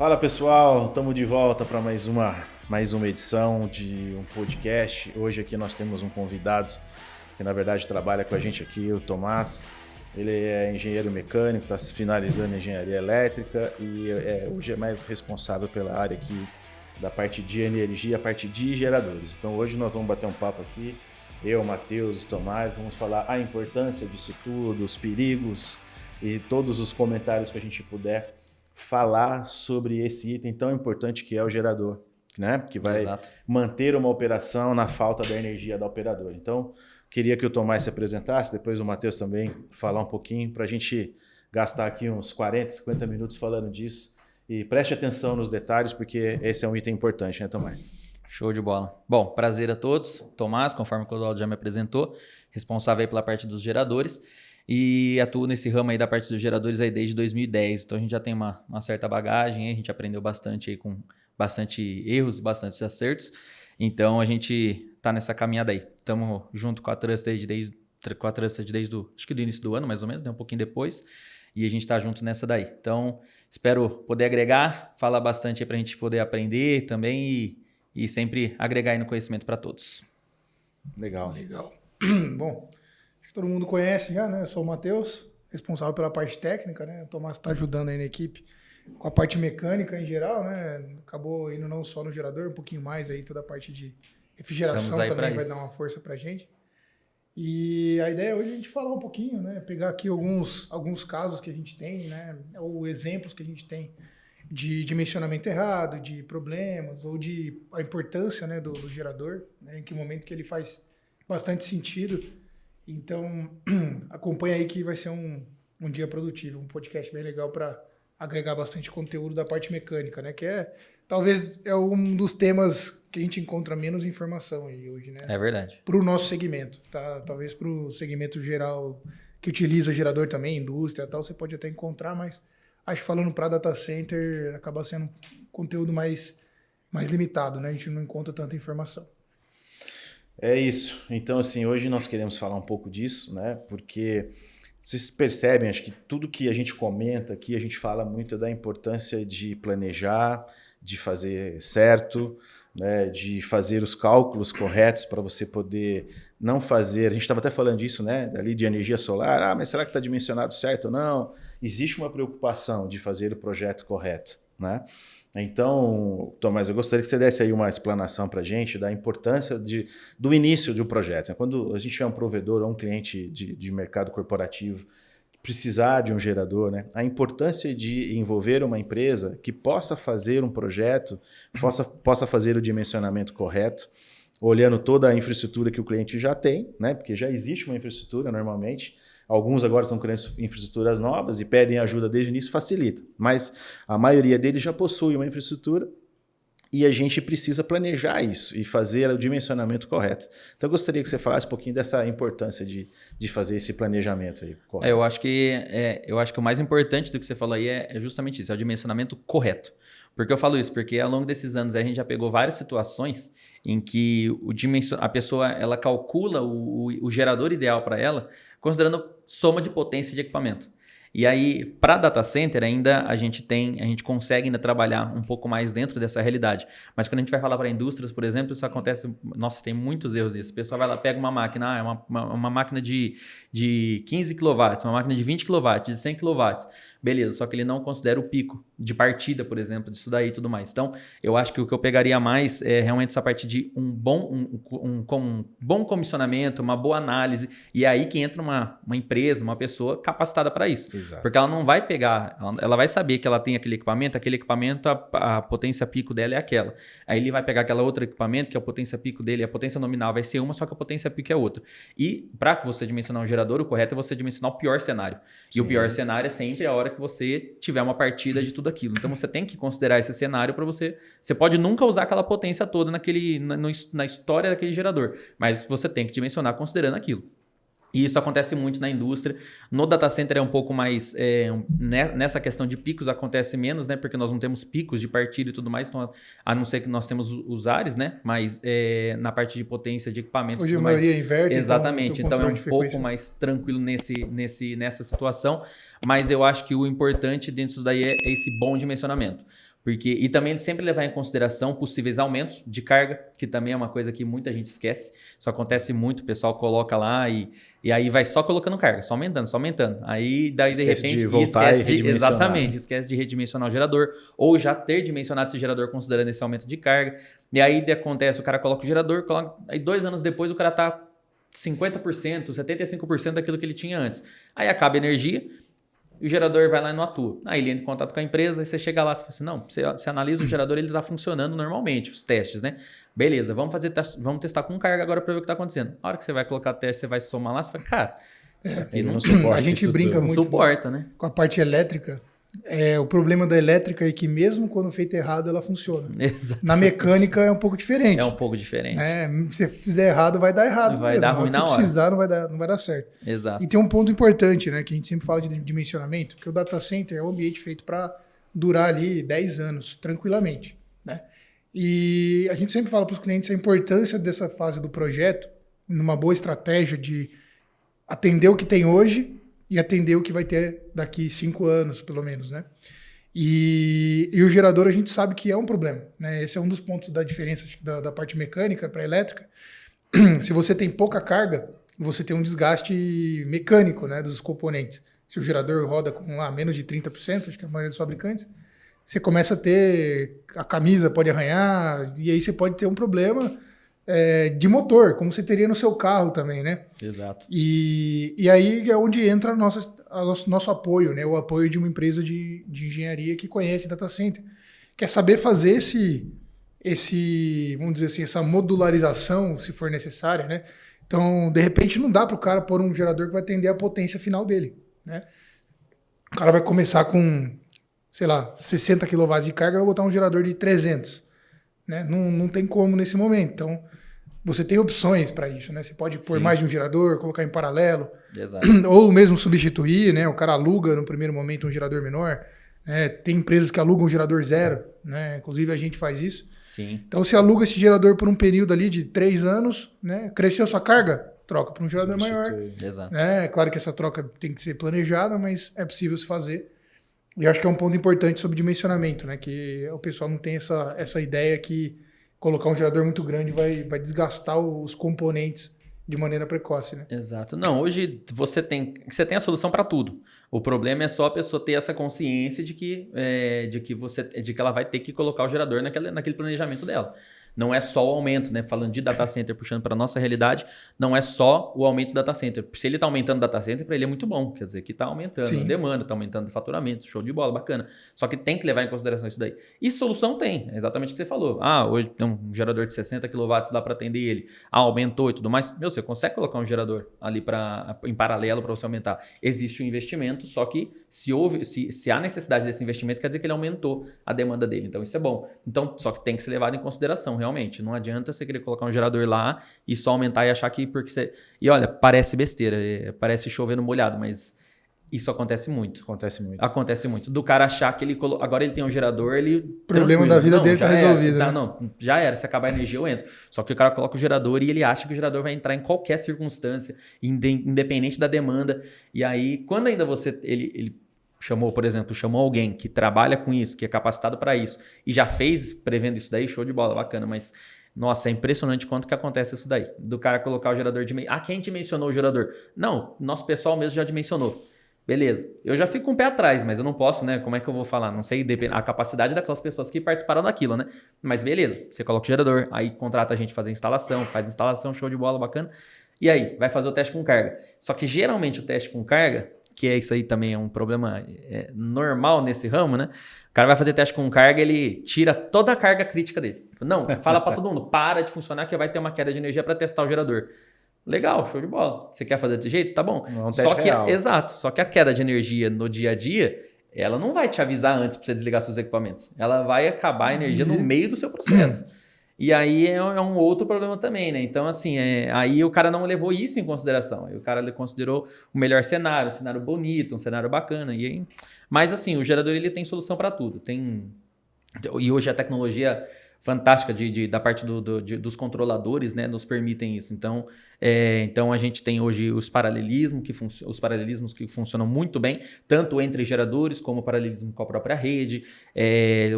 Fala pessoal, estamos de volta para mais uma edição de um podcast. Hoje aqui nós temos um convidado que na verdade trabalha com a gente aqui, o Tomás. Ele é engenheiro mecânico, está finalizando engenharia elétrica e hoje é mais responsável pela área aqui da parte de energia, a parte de geradores. Então hoje nós vamos bater um papo aqui, eu, Matheus e Tomás, vamos falar a importância disso tudo, os perigos e todos os comentários que a gente puder falar sobre esse item tão importante que é o gerador, né? Que vai manter uma operação na falta da energia da operadora. Então, queria que o Tomás se apresentasse, depois o Matheus também falar um pouquinho, para a gente gastar aqui uns 40, 50 minutos falando disso. E preste atenção nos detalhes, porque esse é um item importante, né, Tomás? Show de bola. Bom, prazer a todos. Tomás, conforme o Clodoaldo já me apresentou, responsável aí pela parte dos geradores. E atuo nesse ramo aí da parte dos geradores aí desde 2010. Então a gente já tem uma certa bagagem, a gente aprendeu bastante aí com bastante erros, bastante acertos. Então a gente tá nessa caminhada aí. Estamos junto com a Trusted desde acho que do início do ano, mais ou menos, né? Um pouquinho depois. E a gente tá junto nessa daí. Então espero poder agregar, falar bastante aí pra gente poder aprender também e sempre agregar aí no conhecimento para todos. Legal. Bom, todo mundo conhece já, né? Eu sou o Matheus, responsável pela parte técnica, né? O Tomás está ajudando aí na equipe com a parte mecânica em geral, né? Acabou indo não só no gerador, um pouquinho mais aí, toda a parte de refrigeração também vai dar uma força pra gente. E a ideia hoje é a gente falar um pouquinho, né? Pegar aqui alguns casos que a gente tem, né? Ou exemplos que a gente tem de dimensionamento errado, de problemas, ou de a importância, né, do gerador, né? Em que momento que ele faz bastante sentido. Então, acompanha aí que vai ser um dia produtivo, um podcast bem legal para agregar bastante conteúdo da parte mecânica, né? Que talvez é um dos temas que a gente encontra menos informação aí hoje, né? É verdade. Para o nosso segmento, tá? Talvez para o segmento geral que utiliza gerador também, indústria e tal, você pode até encontrar, mas acho que falando para data center acaba sendo um conteúdo mais limitado, né? A gente não encontra tanta informação. É isso. Então, assim, hoje nós queremos falar um pouco disso, né? Porque vocês percebem, acho que tudo que a gente comenta aqui, a gente fala muito da importância de planejar, de fazer certo, né? De fazer os cálculos corretos para você poder não fazer... A gente estava até falando disso, né? Ali de energia solar. Ah, mas será que está dimensionado certo ou não? Existe uma preocupação de fazer o projeto correto, né? Então, Tomás, eu gostaria que você desse aí uma explanação para a gente da importância do início de um projeto. Quando a gente tiver um provedor ou um cliente de mercado corporativo precisar de um gerador, né? A importância de envolver uma empresa que possa fazer um projeto, possa fazer o dimensionamento correto, olhando toda a infraestrutura que o cliente já tem, né? Porque já existe uma infraestrutura normalmente. Alguns agora estão criando infraestruturas novas e pedem ajuda desde o início, facilita. Mas a maioria deles já possui uma infraestrutura e a gente precisa planejar isso e fazer o dimensionamento correto. Então eu gostaria que você falasse um pouquinho dessa importância de fazer esse planejamento aí correto. Eu acho que o mais importante do que você falou aí é justamente isso, é o dimensionamento correto. Por que eu falo isso? Porque ao longo desses anos a gente já pegou várias situações em que a pessoa ela calcula o gerador ideal para ela considerando soma de potência de equipamento. E aí, para data center, ainda a gente consegue ainda trabalhar um pouco mais dentro dessa realidade. Mas quando a gente vai falar para indústrias, por exemplo, isso acontece... Nossa, tem muitos erros nisso. O pessoal vai lá, pega uma máquina, é uma máquina de 15 kW, uma máquina de 20 kW, de 100 kW. Beleza, só que ele não considera o pico de partida, por exemplo, disso daí e tudo mais. Então, eu acho que o que eu pegaria mais é realmente essa parte de um bom comissionamento, uma boa análise. E é aí que entra uma empresa, uma pessoa capacitada para isso. Exato. Porque ela não vai pegar, ela vai saber que ela tem aquele equipamento, a potência pico dela é aquela. Aí ele vai pegar aquela outro equipamento, que a potência pico dele, a potência nominal vai ser uma, só que a potência pico é outra. E para você dimensionar um gerador, o correto é você dimensionar o pior cenário. Sim. E o pior cenário é sempre a hora que você tiver uma partida de tudo aquilo. Então você tem que considerar esse cenário para você... Você pode nunca usar aquela potência toda na história daquele gerador, mas você tem que dimensionar considerando aquilo. E isso acontece muito na indústria. No data center é um pouco mais... nessa questão de picos acontece menos, né? Porque nós não temos picos de partida e tudo mais, então, a não ser que nós temos os ares, né? Mas na parte de potência de equipamentos... Hoje a maioria inverte. Exatamente. Então é um pouco mais tranquilo nessa situação. Mas eu acho que o importante dentro disso daí é esse bom dimensionamento. E também ele sempre levar em consideração possíveis aumentos de carga, que também é uma coisa que muita gente esquece. Isso acontece muito, o pessoal coloca lá e aí vai só colocando carga, só aumentando, só aumentando. Aí daí Esquece de repente de voltar e redimensionar. exatamente, esquece de redimensionar o gerador ou já ter dimensionado esse gerador considerando esse aumento de carga. E aí acontece, o cara coloca o gerador, aí 2 anos depois o cara tá 50%, 75% daquilo que ele tinha antes. Aí acaba a energia, o gerador vai lá e não atua. Aí ele entra em contato com a empresa, e você chega lá e fala assim, não, você analisa o gerador, ele está funcionando normalmente, os testes, né? Beleza, vamos testar com carga agora para ver o que está acontecendo. A hora que você vai colocar teste, você vai somar lá, você fala, cara, isso aqui não suporta. A gente brinca muito suporta, né? Com a parte elétrica. O problema da elétrica é que mesmo quando feito errado, ela funciona. Exatamente. Na mecânica é um pouco diferente. É um pouco diferente. Se você fizer errado, vai dar errado. Vai mesmo. dar ruim na hora. Se precisar, não vai dar certo. Exato. E tem um ponto importante, né? Que a gente sempre fala de dimensionamento, porque o data center é um ambiente feito para durar ali 10 anos, tranquilamente. Né? E a gente sempre fala para os clientes a importância dessa fase do projeto, numa boa estratégia de atender o que tem hoje e atender o que vai ter daqui 5 anos, pelo menos, né? E o gerador a gente sabe que é um problema, né? Esse é um dos pontos da diferença da parte mecânica para a elétrica. Se você tem pouca carga, você tem um desgaste mecânico, né, dos componentes. Se o gerador roda com menos de 30%, acho que é a maioria dos fabricantes, você começa a ter... A camisa pode arranhar, e aí você pode ter um problema de motor, como você teria no seu carro também, né? Exato. E aí é onde entra nosso apoio, né? O apoio de uma empresa de engenharia que conhece data center. Quer saber fazer vamos dizer assim, essa modularização, se for necessária, né? Então, de repente, não dá para o cara pôr um gerador que vai atender a potência final dele, né? O cara vai começar com, sei lá, 60 kW de carga, vai botar um gerador de 300, né? Não tem como nesse momento. Então, você tem opções para isso, né? Você pode pôr mais de um gerador, colocar em paralelo. Exato. Ou mesmo substituir, né? O cara aluga no primeiro momento um gerador menor. Né? Tem empresas que alugam um gerador zero, né? Inclusive a gente faz isso. Sim. Então você aluga esse gerador por um período ali de 3 anos, né? Cresceu sua carga, troca para um gerador maior. Exato. É claro que essa troca tem que ser planejada, mas é possível se fazer. E acho que é um ponto importante sobre dimensionamento, né? Que o pessoal não tem essa ideia que colocar um gerador muito grande vai desgastar os componentes de maneira precoce, né? Exato. Não, hoje você tem a solução para tudo. O problema é só a pessoa ter essa consciência de que ela vai ter que colocar o gerador naquele planejamento dela. Não é só o aumento, né? Falando de data center, puxando para a nossa realidade, não é só o aumento do data center. Se ele está aumentando o data center, para ele é muito bom. Quer dizer que está aumentando a demanda, está aumentando o faturamento, show de bola, bacana. Só que tem que levar em consideração isso daí. E solução tem, é exatamente o que você falou. Hoje tem um gerador de 60 kW, dá para atender ele. Aumentou e tudo mais. Você consegue colocar um gerador ali em paralelo para você aumentar. Existe um investimento, só que se há necessidade desse investimento, quer dizer que ele aumentou a demanda dele. Então isso é bom. Então, só que tem que ser levado em consideração, realmente. Não adianta você querer colocar um gerador lá e só aumentar e achar que porque você... E olha, parece besteira, parece chover no molhado, mas isso acontece muito. Acontece muito. Do cara achar que agora ele tem um gerador, o problema da vida dele tá resolvido. Né? Não, já era. Se acabar a energia, eu entro. Só que o cara coloca o gerador e ele acha que o gerador vai entrar em qualquer circunstância, independente da demanda. E aí, quando ainda ele chamou alguém que trabalha com isso, que é capacitado para isso, e já fez prevendo isso daí, show de bola, bacana, mas nossa, é impressionante quanto que acontece isso daí. Do cara colocar o gerador quem dimensionou o gerador? Não, nosso pessoal mesmo já dimensionou. Beleza, eu já fico com o pé atrás, mas eu não posso, né? Como é que eu vou falar? Não sei a capacidade daquelas pessoas que participaram daquilo, né? Mas beleza, você coloca o gerador, aí contrata a gente fazer faz instalação, show de bola, bacana. E aí, vai fazer o teste com carga. Só que geralmente o teste com carga, que isso aí também é um problema normal nesse ramo, né? O cara vai fazer teste com carga, ele tira toda a carga crítica dele. Não, fala para todo mundo, para de funcionar que vai ter uma queda de energia para testar o gerador. Legal, show de bola. Você quer fazer desse jeito? Tá bom. Não é um teste real. Exato. Só que a queda de energia no dia a dia, ela não vai te avisar antes para você desligar seus equipamentos. Ela vai acabar a energia no meio do seu processo. E aí é um outro problema também, né? Então, assim, aí o cara não levou isso em consideração. Aí o cara considerou o melhor cenário, um cenário bonito, um cenário bacana. Mas, assim, o gerador ele tem solução para tudo. E hoje a tecnologia fantástica da parte dos controladores, né, nos permitem isso. Então a gente tem hoje os paralelismos que funcionam muito bem, tanto entre geradores como o paralelismo com a própria rede.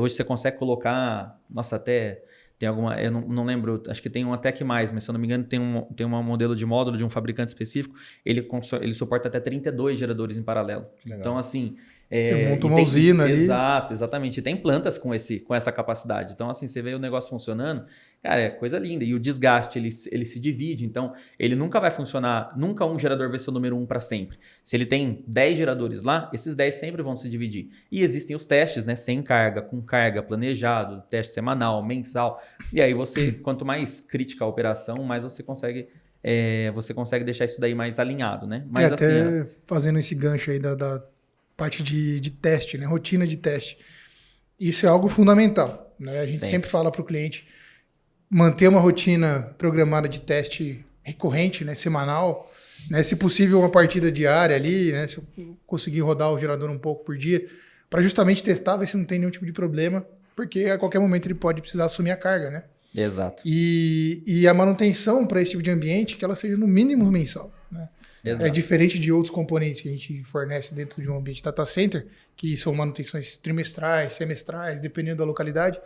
Hoje você consegue colocar, nossa, até tem alguma, eu não lembro, acho que tem um até que mais, mas se eu não me engano tem um modelo de módulo de um fabricante específico, ele suporta até 32 geradores em paralelo. Legal. Então assim... Você monta uma usina ali. Exato, exatamente. E tem plantas com essa capacidade. Então, assim, você vê o negócio funcionando, cara, é coisa linda. E o desgaste, ele se divide. Então, ele nunca vai funcionar, nunca um gerador vai ser o número 1 para sempre. Se ele tem 10 geradores lá, esses 10 sempre vão se dividir. E existem os testes, né? Sem carga, com carga, planejado, teste semanal, mensal. E aí quanto mais crítica a operação, mais você consegue deixar isso daí mais alinhado, né? Mas até fazendo esse gancho aí da parte de teste, né? Rotina de teste. Isso é algo fundamental, né? A gente sempre fala para o cliente manter uma rotina programada de teste recorrente, né? Semanal, né? Se possível uma partida diária ali, né? Se eu conseguir rodar o gerador um pouco por dia, para justamente testar, ver se não tem nenhum tipo de problema, porque a qualquer momento ele pode precisar assumir a carga, né? Exato. E a manutenção para esse tipo de ambiente, que ela seja no mínimo mensal, né? Exato. É diferente de outros componentes que a gente fornece dentro de um ambiente data center, que são manutenções trimestrais, semestrais, dependendo da localidade.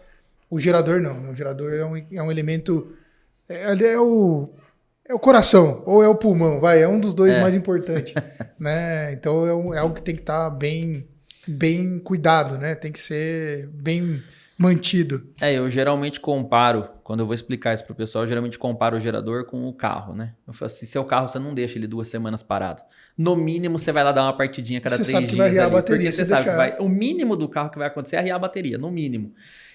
O gerador não. O gerador é um elemento... É o coração, ou é o pulmão, é um dos dois mais importantes. Né? Então é algo que tem que estar bem cuidado, né? Tem que ser bem mantido. Eu geralmente comparo, quando eu vou explicar isso pro pessoal, eu geralmente comparo o gerador com o carro, né? Eu falo assim, seu carro você não deixa ele 2 semanas parado. No mínimo você vai lá dar uma partidinha cada 3 dias. Você sabe que vai arriar a bateria. Você sabe que o mínimo do carro que vai acontecer é arriar a bateria, no mínimo.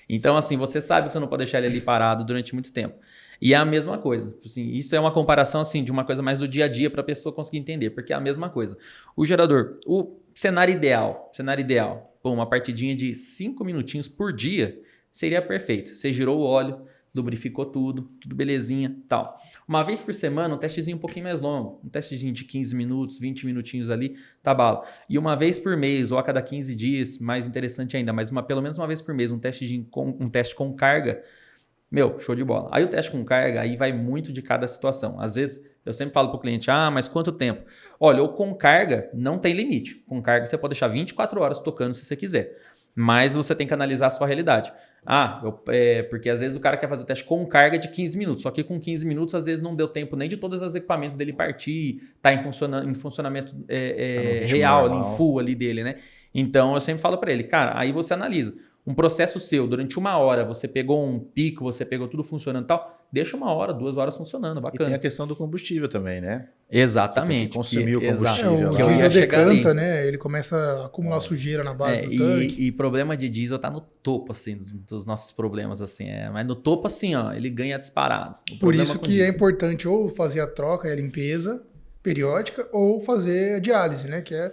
Então assim, você sabe que você não pode deixar ele ali parado durante muito tempo. E é a mesma coisa. Assim, isso é uma comparação assim, de uma coisa mais do dia a dia para a pessoa conseguir entender, porque é a mesma coisa. O gerador, o cenário ideal, uma partidinha de 5 minutinhos por dia seria perfeito. Você girou o óleo, lubrificou tudo belezinha, tal. Uma vez por semana, um testezinho um pouquinho mais longo, um testezinho de 15 minutos, 20 minutinhos ali, tá bala. E uma vez por mês, ou a cada 15 dias, mais interessante ainda, mas pelo menos uma vez por mês, um teste com carga, meu, show de bola. Aí o teste com carga, aí vai muito de cada situação. Às vezes, eu sempre falo pro cliente, mas quanto tempo? Olha, ou com carga, não tem limite. Com carga, você pode deixar 24 horas tocando se você quiser. Mas você tem que analisar a sua realidade. Porque às vezes o cara quer fazer o teste com carga de 15 minutos. Só que com 15 minutos, às vezes não deu tempo nem de todos os equipamentos dele partir, tá em funcionamento real, ali, em full ali dele, né? Então, eu sempre falo para ele, cara, aí você analisa. Um processo seu, durante 1 hora, você pegou um pico, você pegou tudo funcionando e tal, deixa 1 hora, 2 horas funcionando, bacana. E tem a questão do combustível também, né? Exatamente. Você tem que consumir o combustível. O diesel decanta, né? Ele começa a acumular sujeira na base do tanque. E problema de diesel tá no topo, assim, dos nossos problemas, assim. Mas no topo, assim, ó, ele ganha disparado. Por isso que é importante ou fazer a troca e a limpeza periódica ou fazer a diálise, né? Que é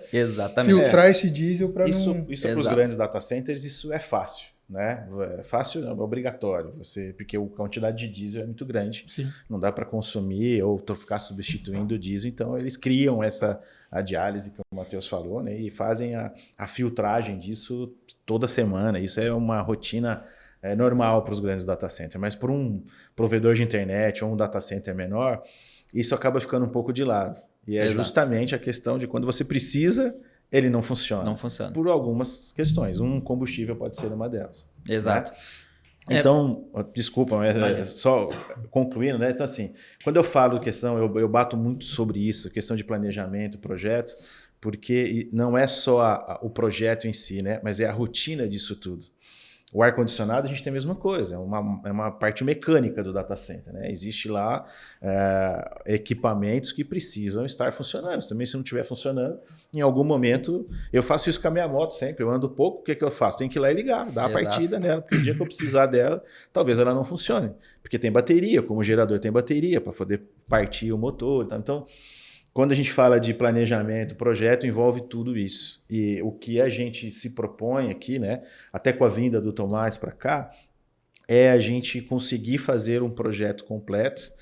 filtrar esse diesel para não... Isso para os grandes data centers, isso é fácil, né? É fácil, não, é obrigatório, porque a quantidade de diesel é muito grande. Sim. Não dá para consumir ou ficar substituindo o diesel, então eles criam a diálise que o Matheus falou, né? E fazem a filtragem disso toda semana. Isso é uma rotina normal para os grandes data centers, mas para um provedor de internet ou um data center menor, isso acaba ficando um pouco de lado. E é justamente a questão de quando você precisa, ele não funciona. Não funciona. Por algumas questões. Um combustível pode ser uma delas. Exato. Né? Então, desculpa, mas só concluindo, né? Então, assim, quando eu falo questão, eu bato muito sobre isso, questão de planejamento, projeto, porque não é só o projeto em si, né? Mas é a rotina disso tudo. O ar-condicionado a gente tem a mesma coisa, é uma parte mecânica do data center, né? Existe lá equipamentos que precisam estar funcionando. Também se não estiver funcionando, em algum momento, eu faço isso com a minha moto sempre, eu ando pouco, o que eu faço? Tenho que ir lá e ligar, dar a partida nela, porque o dia que eu precisar dela, talvez ela não funcione. Porque tem bateria, como o gerador tem bateria para poder partir o motor. Então, quando a gente fala de planejamento, projeto, envolve tudo isso. E o que a gente se propõe aqui, né, até com a vinda do Tomás para cá, é a gente conseguir fazer um projeto completo,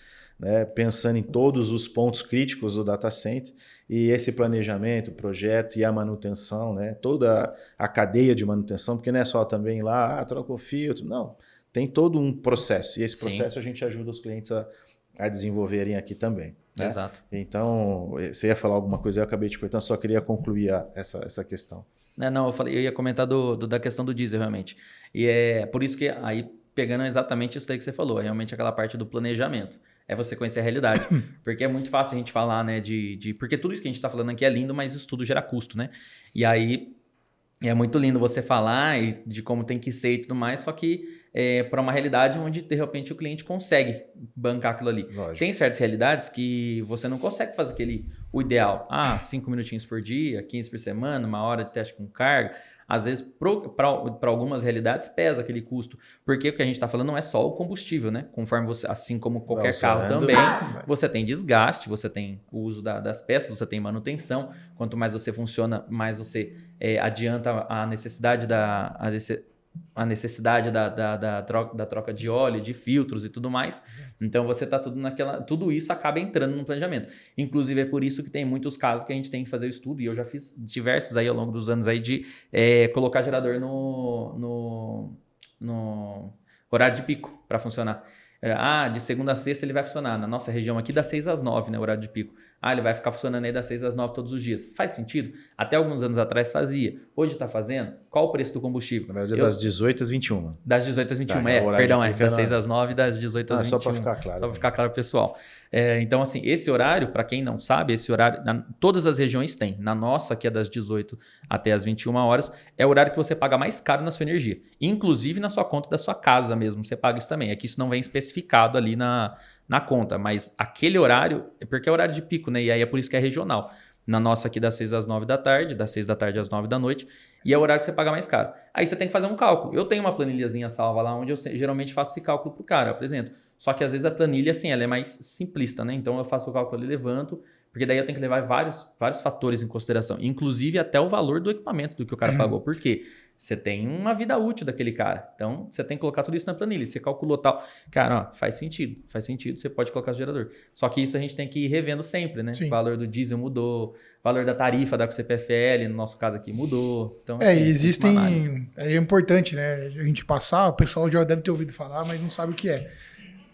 né, pensando em todos os pontos críticos do data center, e esse planejamento, projeto e a manutenção, né, toda a cadeia de manutenção, porque não é só também lá, troca o filtro, não. tem todo um processo. E esse Sim. processo a gente ajuda os clientes a desenvolverem aqui também. Né? Exato. Então, você ia falar alguma coisa, eu acabei te cortando, só queria concluir essa questão. Não, eu ia comentar da questão do diesel, realmente. E é por isso que aí, pegando exatamente isso daí que você falou, é realmente aquela parte do planejamento. É você conhecer a realidade. Porque é muito fácil a gente falar, né, porque tudo isso que a gente está falando aqui é lindo, mas isso tudo gera custo, né? E aí, é muito lindo você falar de como tem que ser e tudo mais, só que para uma realidade onde, de repente, o cliente consegue bancar aquilo ali. Lógico. Tem certas realidades que você não consegue fazer o ideal. 5 minutinhos por dia, 15 por semana, 1 hora de teste com carga. Às vezes, para algumas realidades, pesa aquele custo. Porque o que a gente está falando não é só o combustível, né? Conforme você, assim como qualquer carro também, você tem desgaste, você tem o uso das peças, você tem manutenção. Quanto mais você funciona, mais você adianta a necessidade da troca de óleo, de filtros e tudo mais. Então você tá tudo isso acaba entrando no planejamento. Inclusive é por isso que tem muitos casos que a gente tem que fazer o estudo, e eu já fiz diversos aí ao longo dos anos aí de colocar gerador no horário de pico para funcionar. De segunda a sexta ele vai funcionar. Na nossa região aqui, das 6 às 9, né, horário de pico. Ele vai ficar funcionando aí das 6 às 9 todos os dias. Faz sentido? Até alguns anos atrás fazia. Hoje está fazendo? Qual o preço do combustível? Na verdade, das 18 às 21. Das 18 às 21, das 6 às 9, das 18 às 21. Só para ficar claro. Só para ficar claro, pessoal. Então, assim, esse horário, para quem não sabe, esse horário, todas as regiões têm. Na nossa, que é das 18 até as 21 horas, é o horário que você paga mais caro na sua energia. Inclusive na sua conta da sua casa mesmo, você paga isso também. É que isso não vem especificado ali na conta, mas aquele horário, porque é horário de pico, né? E aí é por isso que é regional. Na nossa aqui, das 6 às 9 da tarde, das 6 da tarde às 9 da noite, e é o horário que você paga mais caro. Aí você tem que fazer um cálculo. Eu tenho uma planilhazinha salva lá, onde eu geralmente faço esse cálculo pro cara, eu apresento. Só que às vezes a planilha, assim, ela é mais simplista, né? Então eu faço o cálculo ali, levanto, porque daí eu tenho que levar vários fatores em consideração, inclusive até o valor do equipamento do que o cara pagou. Por quê? Você tem uma vida útil daquele cara. Então, você tem que colocar tudo isso na planilha. Você calculou tal. Cara, faz sentido, você pode colocar o gerador. Só que isso a gente tem que ir revendo sempre, né? Sim. O valor do diesel mudou, o valor da tarifa da CPFL, no nosso caso aqui, mudou. Então, existem... É importante, né? A gente passar, o pessoal já deve ter ouvido falar, mas não sabe o que é.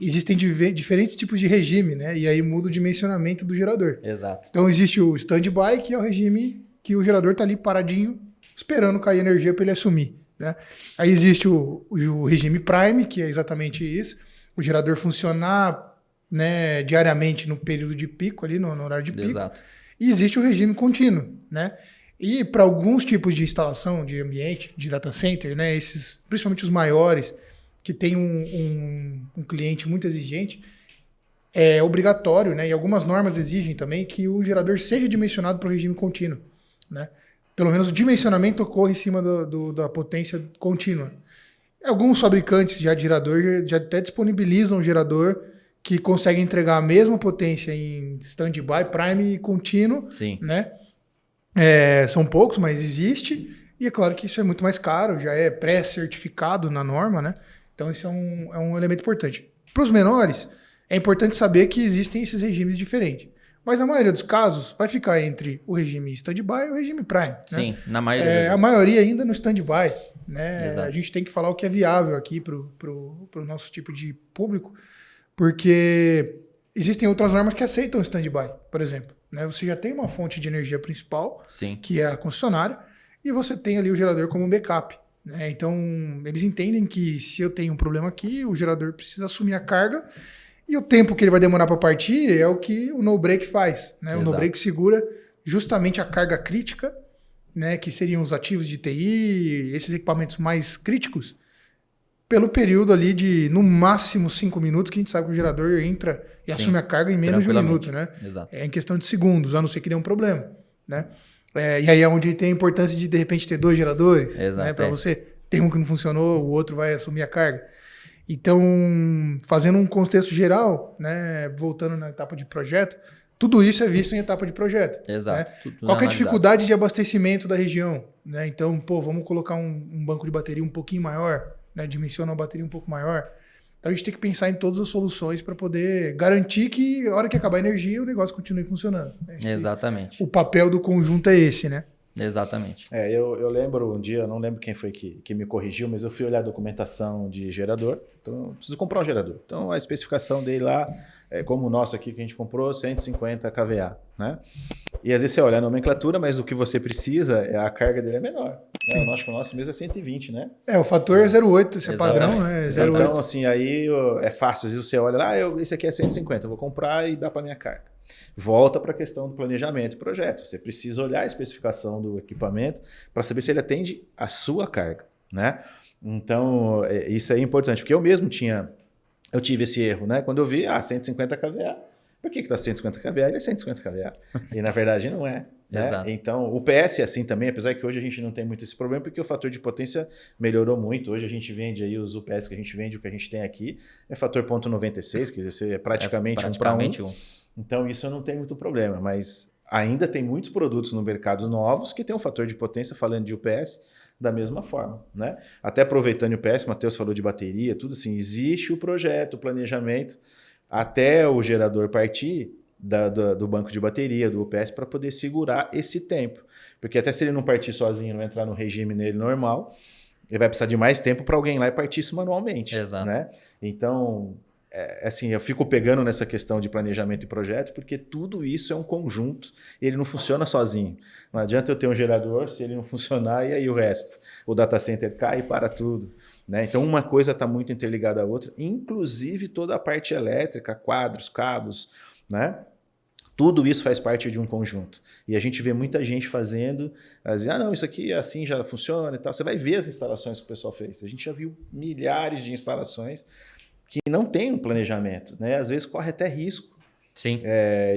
Existem diferentes tipos de regime, né? E aí muda o dimensionamento do gerador. Exato. Então, existe o standby, que é o regime que o gerador está ali paradinho, esperando cair energia para ele assumir. Né? Aí existe o regime Prime, que é exatamente isso. O gerador funcionar, né, diariamente no período de pico, ali no horário de pico. Exato. E existe o regime contínuo. Né? E para alguns tipos de instalação de ambiente, de data center, né, principalmente os maiores, que tem um cliente muito exigente, é obrigatório, né, e algumas normas exigem também que o gerador seja dimensionado para o regime contínuo. Né? Pelo menos o dimensionamento ocorre em cima da potência contínua. Alguns fabricantes de gerador já até disponibilizam um gerador que consegue entregar a mesma potência em standby, prime e contínuo. Sim. Né? São poucos, mas existe. E é claro que isso é muito mais caro, já é pré-certificado na norma. Né? Então isso é um elemento importante. Para os menores, é importante saber que existem esses regimes diferentes. Mas na maioria dos casos, vai ficar entre o regime standby e o regime prime. Sim, né? na maioria das vezes. A maioria ainda no standby. Né? Exato. A gente tem que falar o que é viável aqui para o nosso tipo de público, porque existem outras normas que aceitam o standby, por exemplo. Né? Você já tem uma fonte de energia principal, Sim. que é a concessionária, e você tem ali o gerador como backup. Né? Então, eles entendem que se eu tenho um problema aqui, o gerador precisa assumir a carga. E o tempo que ele vai demorar para partir é o que o no-break faz. Né? O no-break segura justamente a carga crítica, né, que seriam os ativos de TI, esses equipamentos mais críticos, pelo período ali de, no máximo, 5 minutos, que a gente sabe que o gerador entra e assume a carga em menos de 1 minuto. Né? Exato. É em questão de segundos, a não ser que dê um problema. Né? E aí é onde tem a importância de repente, ter 2 geradores. Né? Para você ter um que não funcionou, o outro vai assumir a carga. Então, fazendo um contexto geral, né, voltando na etapa de projeto, tudo isso é visto em etapa de projeto. Exato. Né? Qual que é a dificuldade de abastecimento da região? Né? Então, vamos colocar um banco de bateria um pouquinho maior, né? Dimensiona uma bateria um pouco maior. Então, a gente tem que pensar em todas as soluções para poder garantir que, a hora que acabar a energia, o negócio continue funcionando. Exatamente. O papel do conjunto é esse, né? Exatamente. Eu lembro um dia, não lembro quem foi que me corrigiu, mas eu fui olhar a documentação de gerador, então eu preciso comprar um gerador. Então a especificação dele lá, como o nosso aqui que a gente comprou, 150 kVA, né? E às vezes você olha a nomenclatura, mas o que você precisa, a carga dele é menor. Né? Eu acho que o nosso mesmo é 120, né? O fator é 0,8, esse é padrão, né? 0,8. Então, assim, aí é fácil. Às vezes você olha lá, esse aqui é 150, eu vou comprar e dá para minha carga. Volta para a questão do planejamento e projeto. Você precisa olhar a especificação do equipamento para saber se ele atende a sua carga, né? Então, isso é importante, porque eu mesmo tive esse erro, né? Quando eu vi, 150 kVA. Por que está 150 kVA? Ele é 150 kVA. E na verdade não é. Né? Exato. Então, o PS é assim também, apesar que hoje a gente não tem muito esse problema, porque o fator de potência melhorou muito. Hoje a gente vende aí os UPS que a gente vende, o que a gente tem aqui é fator 0,96, quer dizer, é praticamente 1 para 1. Então, isso não tem muito problema, mas ainda tem muitos produtos no mercado novos que tem um fator de potência, falando de UPS, da mesma forma. Né? Até aproveitando o UPS, o Matheus falou de bateria, tudo assim, existe o projeto, o planejamento, até o gerador partir do banco de bateria, do UPS, para poder segurar esse tempo. Porque até se ele não partir sozinho, não entrar no regime nele normal, ele vai precisar de mais tempo para alguém lá e partir isso manualmente. Exato. Né? Então, assim, eu fico pegando nessa questão de planejamento e projeto, porque tudo isso é um conjunto e ele não funciona sozinho. Não adianta eu ter um gerador, se ele não funcionar, e aí o resto? O data center cai e para tudo. Né? Então, uma coisa está muito interligada à outra, inclusive toda a parte elétrica, quadros, cabos, né? Tudo isso faz parte de um conjunto. E a gente vê muita gente fazendo, não, isso aqui assim já funciona e tal. Você vai ver as instalações que o pessoal fez. A gente já viu milhares de instalações que não tem um planejamento, né? Às vezes corre até risco. Sim.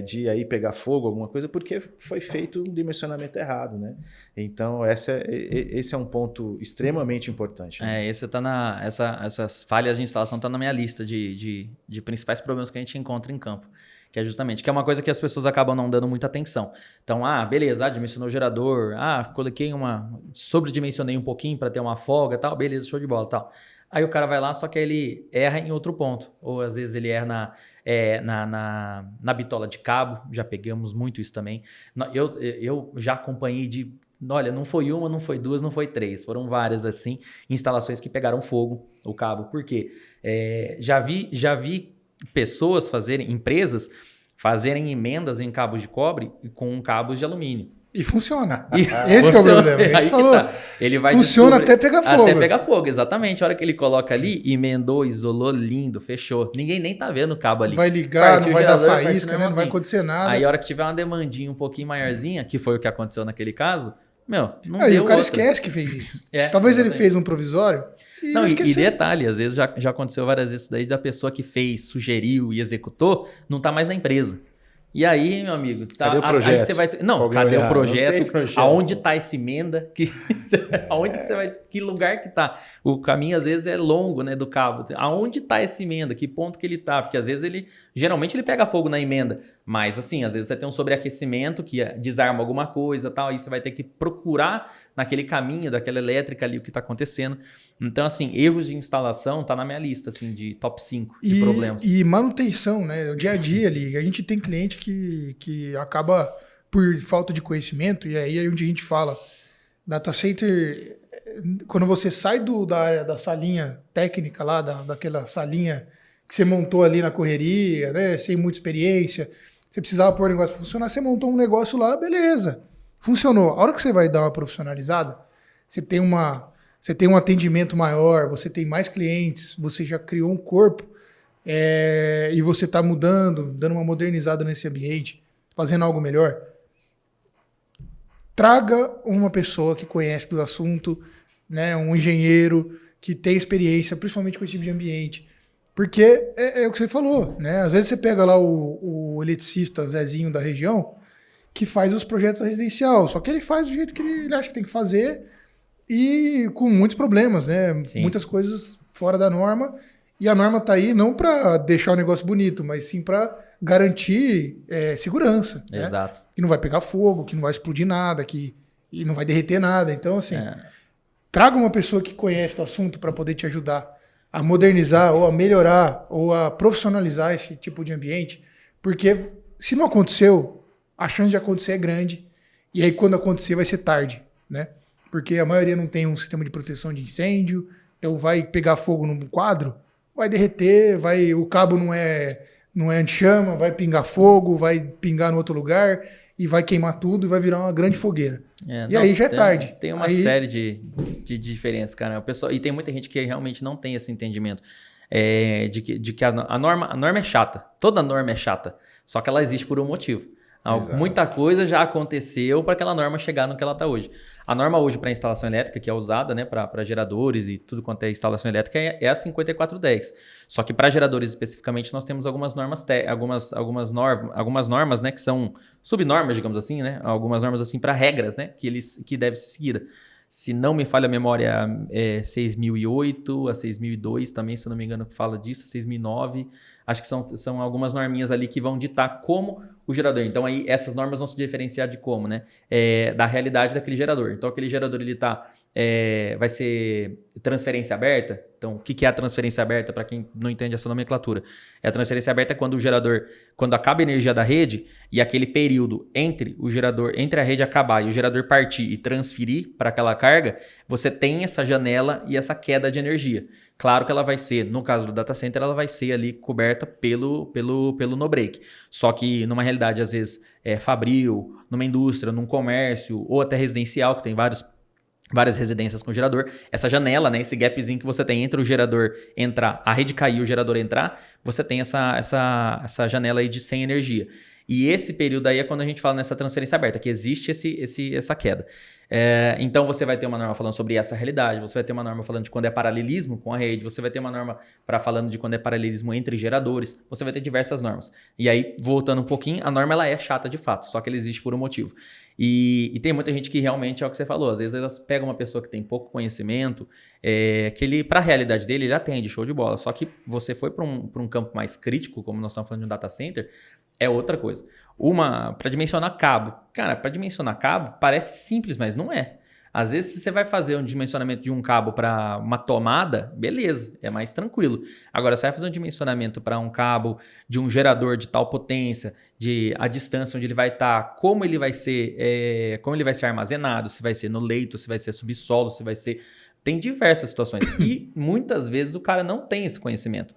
De aí pegar fogo, alguma coisa, porque foi feito um dimensionamento errado, né? Então, esse é um ponto extremamente importante. Né? Essas falhas de instalação estão na minha lista de principais problemas que a gente encontra em campo. Que é justamente, que é uma coisa que as pessoas acabam não dando muita atenção. Então, beleza, dimensionou o gerador, sobredimensionei um pouquinho para ter uma folga, tal, beleza, show de bola, tal. Aí o cara vai lá, só que ele erra em outro ponto. Ou às vezes ele erra na bitola de cabo, já pegamos muito isso também. Eu já acompanhei olha, não foi uma, não foi duas, não foi três. Foram várias, assim, instalações que pegaram fogo, o cabo. Por quê? Já vi pessoas empresas fazerem emendas em cabos de cobre com cabos de alumínio. E funciona. Esse que é o problema. A gente falou. Tá. Ele vai funciona até pegar fogo. Até pegar fogo, exatamente. A hora que ele coloca ali, emendou, isolou, lindo, fechou. Ninguém nem tá vendo o cabo ali. Vai ligar, não vai dar faísca, né? Não vai acontecer nada. Aí a hora que tiver uma demandinha um pouquinho maiorzinha, que foi o que aconteceu naquele caso, não deu e o cara esquece que fez isso. Talvez ele fez um provisório e não esqueceu. E detalhe, às vezes já aconteceu várias vezes daí da pessoa que fez, sugeriu e executou, não tá mais na empresa. E aí, meu amigo, cadê o projeto? Aí você vai... Não, cadê o projeto? Aonde está essa emenda? Aonde que você vai... Que lugar que está? O caminho, às vezes, é longo, né, do cabo. Aonde está essa emenda? Que ponto que ele está? Porque, às vezes, geralmente ele pega fogo na emenda. Mas, assim, às vezes você tem um sobreaquecimento que desarma alguma coisa e tal. Aí você vai ter que procurar naquele caminho daquela elétrica ali o que está acontecendo. Então, assim, erros de instalação tá na minha lista, assim, de top 5 de problemas. E manutenção, né? O dia a dia ali. A gente tem cliente que acaba por falta de conhecimento, e aí é onde a gente fala. Data center, quando você sai da área da salinha técnica lá, daquela salinha que você montou ali na correria, né? Sem muita experiência, você precisava pôr o negócio para funcionar, você montou um negócio lá, beleza. Funcionou. A hora que você vai dar uma profissionalizada, você tem um atendimento maior, você tem mais clientes, você já criou um corpo e você está mudando, dando uma modernizada nesse ambiente, fazendo algo melhor. Traga uma pessoa que conhece do assunto, né, um engenheiro que tem experiência, principalmente com esse tipo de ambiente. Porque é o que você falou, né? Às vezes você pega lá o eletricista Zezinho da região, que faz os projetos residencial, só que ele faz do jeito que ele acha que tem que fazer e com muitos problemas, né? Sim. Muitas coisas fora da norma, e a norma tá aí não para deixar o negócio bonito, mas sim para garantir segurança. Exato. Né? Que não vai pegar fogo, que não vai explodir nada, e não vai derreter nada. Então, assim, traga uma pessoa que conhece do assunto para poder te ajudar a modernizar ou a melhorar ou a profissionalizar esse tipo de ambiente, porque se não aconteceu, a chance de acontecer é grande E aí, quando acontecer, vai ser tarde, né? Porque a maioria não tem um sistema de proteção de incêndio, então vai pegar fogo num quadro, vai derreter, o cabo não é anti-chama, vai pingar fogo, vai pingar no outro lugar e vai queimar tudo e vai virar uma grande fogueira. Aí já é tarde. Tem uma série de diferenças, cara. E tem muita gente que realmente não tem esse entendimento de que a norma é chata. Toda norma é chata, só que ela existe por um motivo. Muita coisa já aconteceu para aquela norma chegar no que ela está hoje. A norma hoje para instalação elétrica, que é usada, né, para geradores e tudo quanto é instalação elétrica, é a 5410. Só que para geradores especificamente nós temos algumas normas, algumas normas, né, que são subnormas, digamos assim, né, algumas normas assim para regras, né, que deve ser seguida. Se não me falha a memória, 6.008, a 6.002 também, se não me engano, fala disso, a 6.009. Acho que são algumas norminhas ali que vão ditar como o gerador. Então, aí essas normas vão se diferenciar de como, né? Da realidade daquele gerador. Então, aquele gerador, ele vai ser transferência aberta. Então, o que é a transferência aberta, para quem não entende essa nomenclatura? A transferência aberta é quando o gerador, quando acaba a energia da rede e aquele período entre a rede acabar e o gerador partir e transferir para aquela carga, você tem essa janela e essa queda de energia. Claro que ela vai ser, no caso do data center, ela vai ser ali coberta pelo no-break. Só que numa realidade, às vezes, fabril, numa indústria, num comércio ou até residencial, que tem várias residências com gerador, essa janela, né, esse gapzinho que você tem entre o gerador entrar, a rede cair e o gerador entrar, você tem essa janela aí de sem energia. E esse período aí é quando a gente fala nessa transferência aberta, que existe essa queda. Então você vai ter uma norma falando sobre essa realidade, você vai ter uma norma falando de quando é paralelismo com a rede, você vai ter uma norma falando de quando é paralelismo entre geradores, você vai ter diversas normas. E aí, voltando um pouquinho, a norma ela é chata de fato, só que ela existe por um motivo. E tem muita gente que realmente é o que você falou, às vezes elas pegam uma pessoa que tem pouco conhecimento, que ele, para a realidade dele, ele atende, show de bola. Só que você foi para um campo mais crítico, como nós estamos falando de um data center, é outra coisa. Para dimensionar cabo. Cara, para dimensionar cabo parece simples, mas não é. Às vezes, se você vai fazer um dimensionamento de um cabo para uma tomada, beleza, é mais tranquilo. Agora, você vai fazer um dimensionamento para um cabo de um gerador de tal potência, a distância onde ele vai estar, como ele vai ser armazenado, se vai ser no leito, se vai ser subsolo, se vai ser... Tem diversas situações. E muitas vezes o cara não tem esse conhecimento.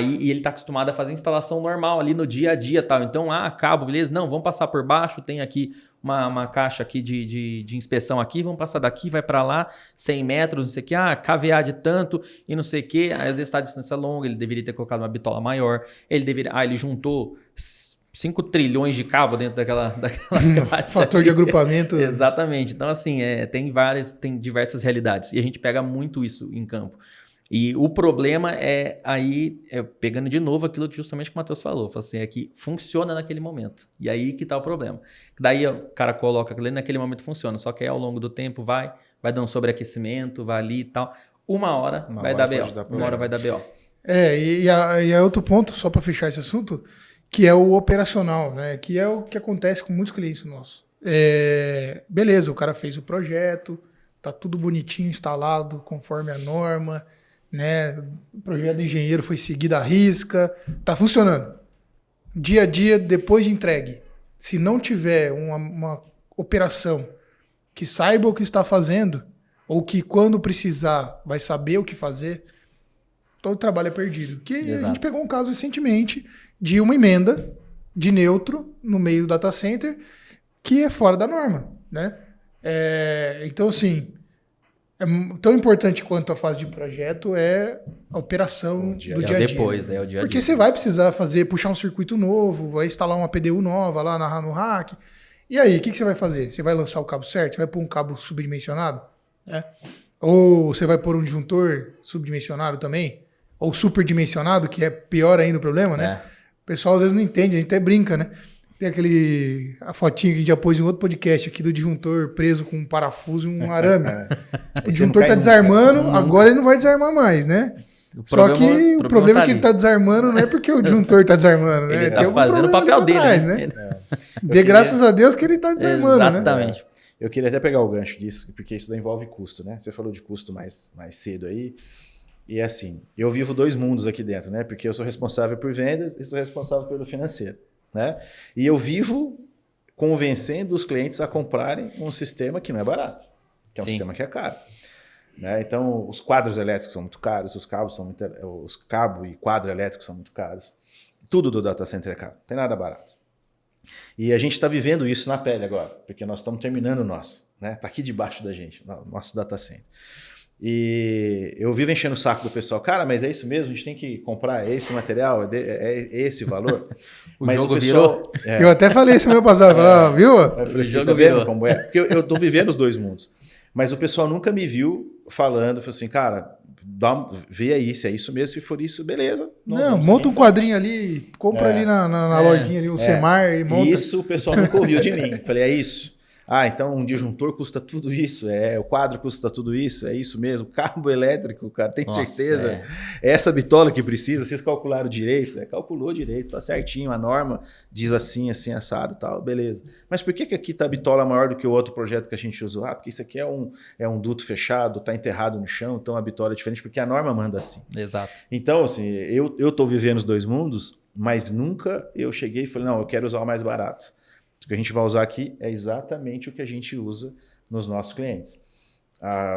E ele está acostumado a fazer instalação normal ali no dia a dia, tal. Então, cabo, beleza? Não, vamos passar por baixo, tem aqui uma caixa aqui de inspeção aqui, vamos passar daqui, vai para lá, 100 metros, não sei o que, KVA de tanto e não sei o que. Às vezes está a distância longa, ele deveria ter colocado uma bitola maior. ele juntou 5 trilhões de cabo dentro daquela caixa. Fator de agrupamento. Exatamente. Então, assim, tem diversas realidades. E a gente pega muito isso em campo. E o problema pegando de novo aquilo que justamente o Matheus falou. É que funciona naquele momento. E aí que está o problema. Daí o cara coloca aquilo e naquele momento funciona. Só que aí ao longo do tempo vai dando sobreaquecimento, vai ali e tal. Uma hora vai dar BO. Uma hora vai dar BO. E outro ponto, só para fechar esse assunto, que é o operacional, né? Que é o que acontece com muitos clientes nossos. Beleza, o cara fez o projeto, tá tudo bonitinho instalado, conforme a norma, né? O projeto do engenheiro foi seguido à risca, tá funcionando. Dia a dia, depois de entregue, se não tiver uma operação que saiba o que está fazendo, ou que quando precisar vai saber o que fazer, todo o trabalho é perdido. A gente pegou um caso recentemente de uma emenda de neutro no meio do data center que é fora da norma, né? Então, assim, tão importante quanto a fase de projeto é a operação do dia a dia. Depois, o dia a dia. Porque você vai precisar puxar um circuito novo, vai instalar uma PDU nova lá no rack. E aí, o que você vai fazer? Você vai lançar o cabo certo? Você vai pôr um cabo subdimensionado? Né? Ou você vai pôr um disjuntor subdimensionado também? Ou superdimensionado, que é pior ainda o problema, né? O pessoal às vezes não entende, a gente até brinca, né? Tem a fotinha que a gente já pôs em outro podcast aqui do disjuntor preso com um parafuso e um arame. O disjuntor tá desarmando, agora ele não vai desarmar mais, né? Só que o problema é que ele tá desarmando não é porque o disjuntor tá desarmando, né? Ele tá fazendo o papel dele, trás, né? Graças a Deus que ele tá desarmando, Exatamente. Né? Eu queria até pegar o gancho disso, porque isso daí envolve custo, né? Você falou de custo mais cedo aí. E assim, eu vivo 2 mundos aqui dentro, né? Porque eu sou responsável por vendas e sou responsável pelo financeiro, né? E eu vivo convencendo os clientes a comprarem um sistema que não é barato, que é um sistema que é caro. Né? Então, os quadros elétricos são muito caros, os cabos e quadro elétricos são muito caros. Tudo do data center é caro, não tem nada barato. E a gente está vivendo isso na pele agora, porque nós estamos terminando o nosso, né? Tá aqui debaixo da gente, nosso data center. E eu vivo enchendo o saco do pessoal, cara, mas é isso mesmo, a gente tem que comprar esse material, é esse o valor. O jogo virou. Eu até falei isso no meu passado, viu? Eu falei assim, tá vendo como é? Porque eu tô vivendo os dois mundos. Mas o pessoal nunca me viu falando, falou assim, cara, vê aí se é isso mesmo, se for isso, beleza. Não, monta um quadrinho ali, compra ali na lojinha, ali, o Semar e monta. Isso o pessoal nunca ouviu de mim. Falei, é isso. Ah, então um disjuntor custa tudo isso, o quadro custa tudo isso, é isso mesmo. Cabo elétrico, cara, tem certeza? É essa bitola que precisa, vocês calcularam direito? Calculou direito, tá certinho, a norma diz assim, assado e tal, beleza. Mas por que aqui tá a bitola maior do que o outro projeto que a gente usou? Ah, porque isso aqui é um duto fechado, tá enterrado no chão, então a bitola é diferente, porque a norma manda assim. Exato. Então, assim, eu tô vivendo os dois mundos, mas nunca eu cheguei e falei, não, eu quero usar o mais barato. O que a gente vai usar aqui é exatamente o que a gente usa nos nossos clientes.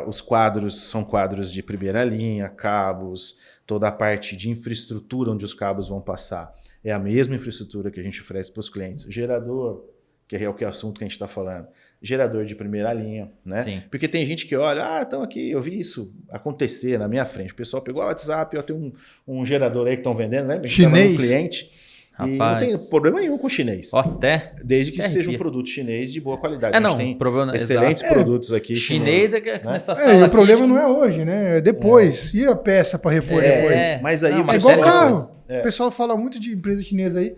Os quadros são quadros de primeira linha, cabos, toda a parte de infraestrutura onde os cabos vão passar. É a mesma infraestrutura que a gente oferece para os clientes. Gerador, que é o assunto que a gente está falando. Gerador de primeira linha, né? Sim. Porque tem gente que olha, estão aqui, eu vi isso acontecer na minha frente. O pessoal pegou o WhatsApp, tem um gerador aí que estão vendendo, né? Chinês. Um cliente. Rapaz. E não tem problema nenhum com chinês. Até. Desde que seja um produto chinês de boa qualidade. A gente tem problema, excelentes produtos aqui. Chinês é que nessa E sala o problema não é hoje, né? É depois. E a peça para repor depois? Mas aí é igual carro. O pessoal fala muito de empresa chinesa aí.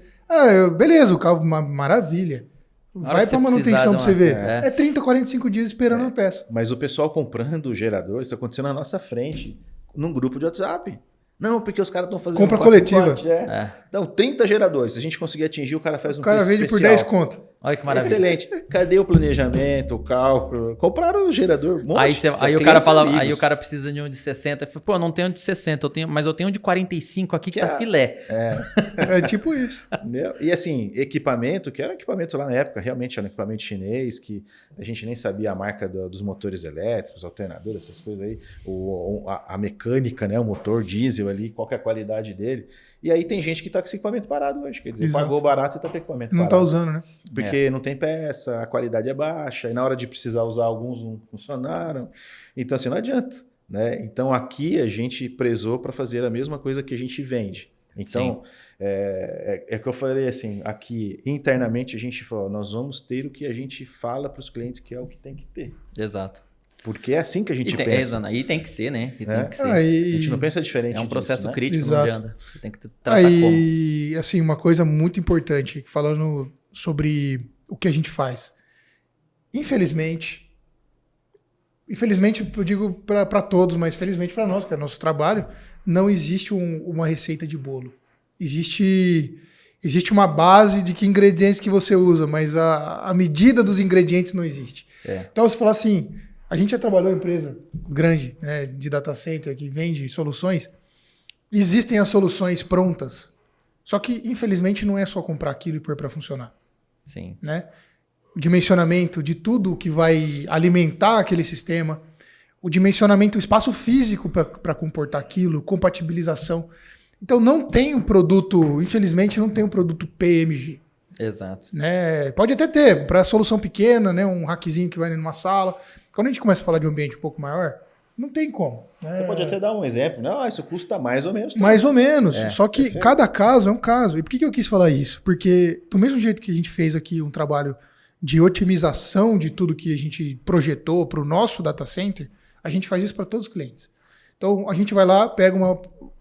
Beleza, o carro, maravilha. Vai para manutenção para você ver. É 30, 45 dias esperando a peça. Mas o pessoal comprando o gerador, isso aconteceu na nossa frente, num grupo de WhatsApp. Não, porque os caras estão fazendo... Compra coletiva. Então, 30 geradores. Se a gente conseguir atingir, o cara faz um preço especial. O cara vende por 10 conto. Olha que maravilha. Excelente. Cadê o planejamento, o cálculo? Compraram o gerador. Aí o cara fala, aí o cara precisa de um de 60. Fala, pô, não tenho um de 60, mas eu tenho um de 45 aqui que tá filé. É tipo isso. Entendeu? E assim, equipamento, que era equipamento lá na época, realmente era um equipamento chinês, que a gente nem sabia a marca dos motores elétricos, alternadores, essas coisas aí, a mecânica, né, o motor diesel ali, qual que é a qualidade dele. E aí tem gente que tá com esse equipamento parado hoje, quer dizer, pagou barato e tá com o equipamento não parado. Tá usando, né? Porque não tem peça, a qualidade é baixa, e na hora de precisar usar alguns não funcionaram. Então assim, não adianta. Né? Então aqui a gente prezou para fazer a mesma coisa que a gente vende. Então, é que eu falei assim, aqui internamente a gente falou, nós vamos ter o que a gente fala para os clientes que é o que tem que ter. Exato. Porque é assim que a gente pensa. E tem que ser, né? Tem que ser. A gente não pensa diferente É um processo disso, crítico, né? não adianta. Você tem que tratar como. E assim, uma coisa muito importante, falando sobre o que a gente faz. Infelizmente eu digo para todos, mas felizmente para nós, que é nosso trabalho, não existe uma receita de bolo. Existe uma base de que ingredientes que você usa, mas a medida dos ingredientes não existe. Então, você fala assim, a gente já trabalhou em empresa grande, né, de data center, que vende soluções. Existem as soluções prontas, só que, infelizmente, não é só comprar aquilo e pôr para funcionar. Sim. Né? O dimensionamento de tudo que vai alimentar aquele sistema, o dimensionamento, o espaço físico para comportar aquilo, compatibilização. Então, não tem um produto, infelizmente, não tem um produto PMG. Exato. Né? Pode até ter, para solução pequena, né? Um hackzinho que vai numa sala. Quando a gente começa a falar de um ambiente um pouco maior, não tem como. Você pode até dar um exemplo, né? Isso custa mais ou menos. Mais ou menos. Só que cada caso é um caso. E por que eu quis falar isso? Porque do mesmo jeito que a gente fez aqui um trabalho de otimização de tudo que a gente projetou para o nosso data center, a gente faz isso para todos os clientes. Então, a gente vai lá,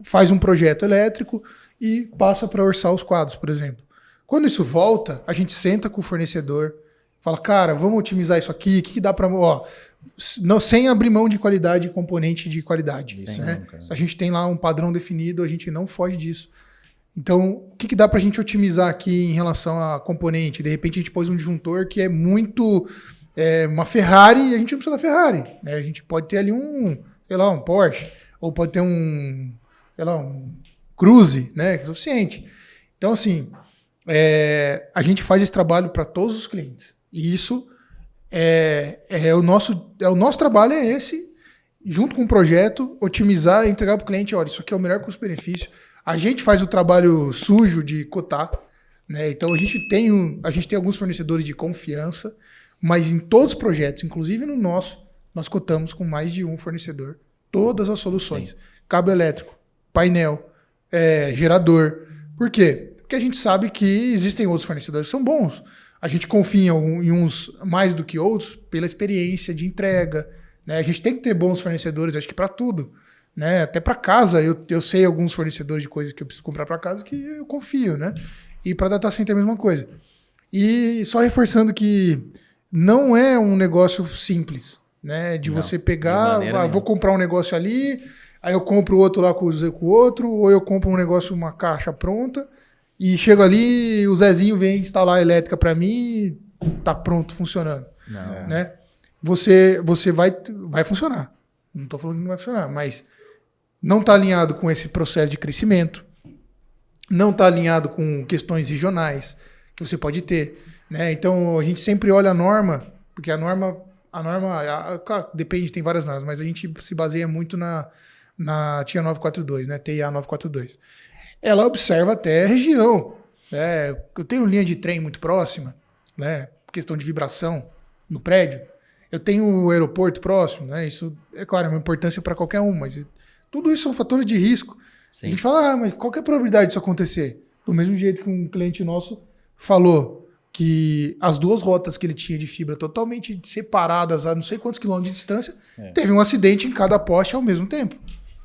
faz um projeto elétrico e passa para orçar os quadros, por exemplo. Quando isso volta, a gente senta com o fornecedor, fala, cara, vamos otimizar isso aqui, o que dá para... sem abrir mão de qualidade e componente de qualidade. Sim, né? A gente tem lá um padrão definido, a gente não foge disso. Então, o que dá para a gente otimizar aqui em relação a componente? De repente, a gente pôs um disjuntor que é muito... uma Ferrari, e a gente não precisa da Ferrari. Né? A gente pode ter ali um Porsche, ou pode ter um Cruze, né? Que é suficiente. Então, assim, a gente faz esse trabalho para todos os clientes. E isso o nosso trabalho é esse, junto com o projeto, otimizar e entregar para o cliente, olha, isso aqui é o melhor custo-benefício. A gente faz o trabalho sujo de cotar, né? Então a gente tem alguns fornecedores de confiança, mas em todos os projetos, inclusive no nosso, nós cotamos com mais de um fornecedor todas as soluções. Sim. Cabo elétrico, painel, gerador. Por quê? Porque a gente sabe que existem outros fornecedores que são bons. A gente confia em uns mais do que outros pela experiência de entrega, né? A gente tem que ter bons fornecedores, acho que para tudo, né? Até para casa, eu sei alguns fornecedores de coisas que eu preciso comprar para casa que eu confio, né? E para data center é a mesma coisa. E só reforçando que não é um negócio simples, né? De você pegar, vou comprar um negócio ali, aí eu compro outro lá com o outro, ou eu compro um negócio, uma caixa pronta, e chego ali, o Zezinho vem instalar a elétrica para mim e tá pronto, funcionando. Não. Né? Você vai funcionar. Não estou falando que não vai funcionar, mas não está alinhado com esse processo de crescimento, não está alinhado com questões regionais que você pode ter. Né? Então, a gente sempre olha a norma, porque a norma claro, depende, tem várias normas, mas a gente se baseia muito na TIA 942, né? TIA 942. Ela observa até a região. Né? Eu tenho linha de trem muito próxima, né? Questão de vibração no prédio. Eu tenho o aeroporto próximo, né? Isso, é claro, é uma importância para qualquer um, mas tudo isso são fatores de risco. Sim. A gente fala, mas qual que é a probabilidade disso acontecer? Do mesmo jeito que um cliente nosso falou que as duas rotas que ele tinha de fibra totalmente separadas a não sei quantos quilômetros de distância, teve um acidente em cada poste ao mesmo tempo.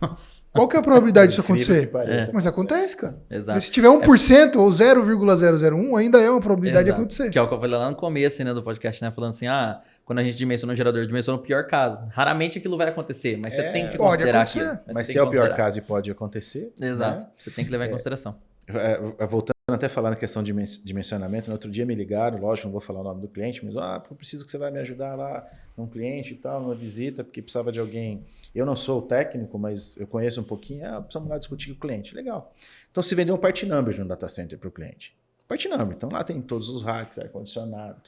Nossa. Qual que é a probabilidade disso acontecer? Mas acontece, cara. Exato. Mas se tiver 1% ou 0,001, ainda é uma probabilidade de acontecer. Que é o que eu falei lá no começo, né, do podcast, né? Falando assim, quando a gente dimensiona o gerador, dimensiona o pior caso. Raramente aquilo vai acontecer, mas você tem que considerar aquilo. Mas se é o pior caso e pode acontecer... Exato. Né? Você tem que levar em consideração. Voltando até falar na questão de dimensionamento, no outro dia me ligaram, lógico, não vou falar o nome do cliente, mas eu preciso que você vai me ajudar lá num cliente e tal, numa visita, porque precisava de alguém. Eu não sou o técnico, mas eu conheço um pouquinho, precisamos lá discutir com o cliente. Legal. Então se vendeu um part number de um data center para o cliente. Part number, então lá tem todos os racks, ar-condicionado,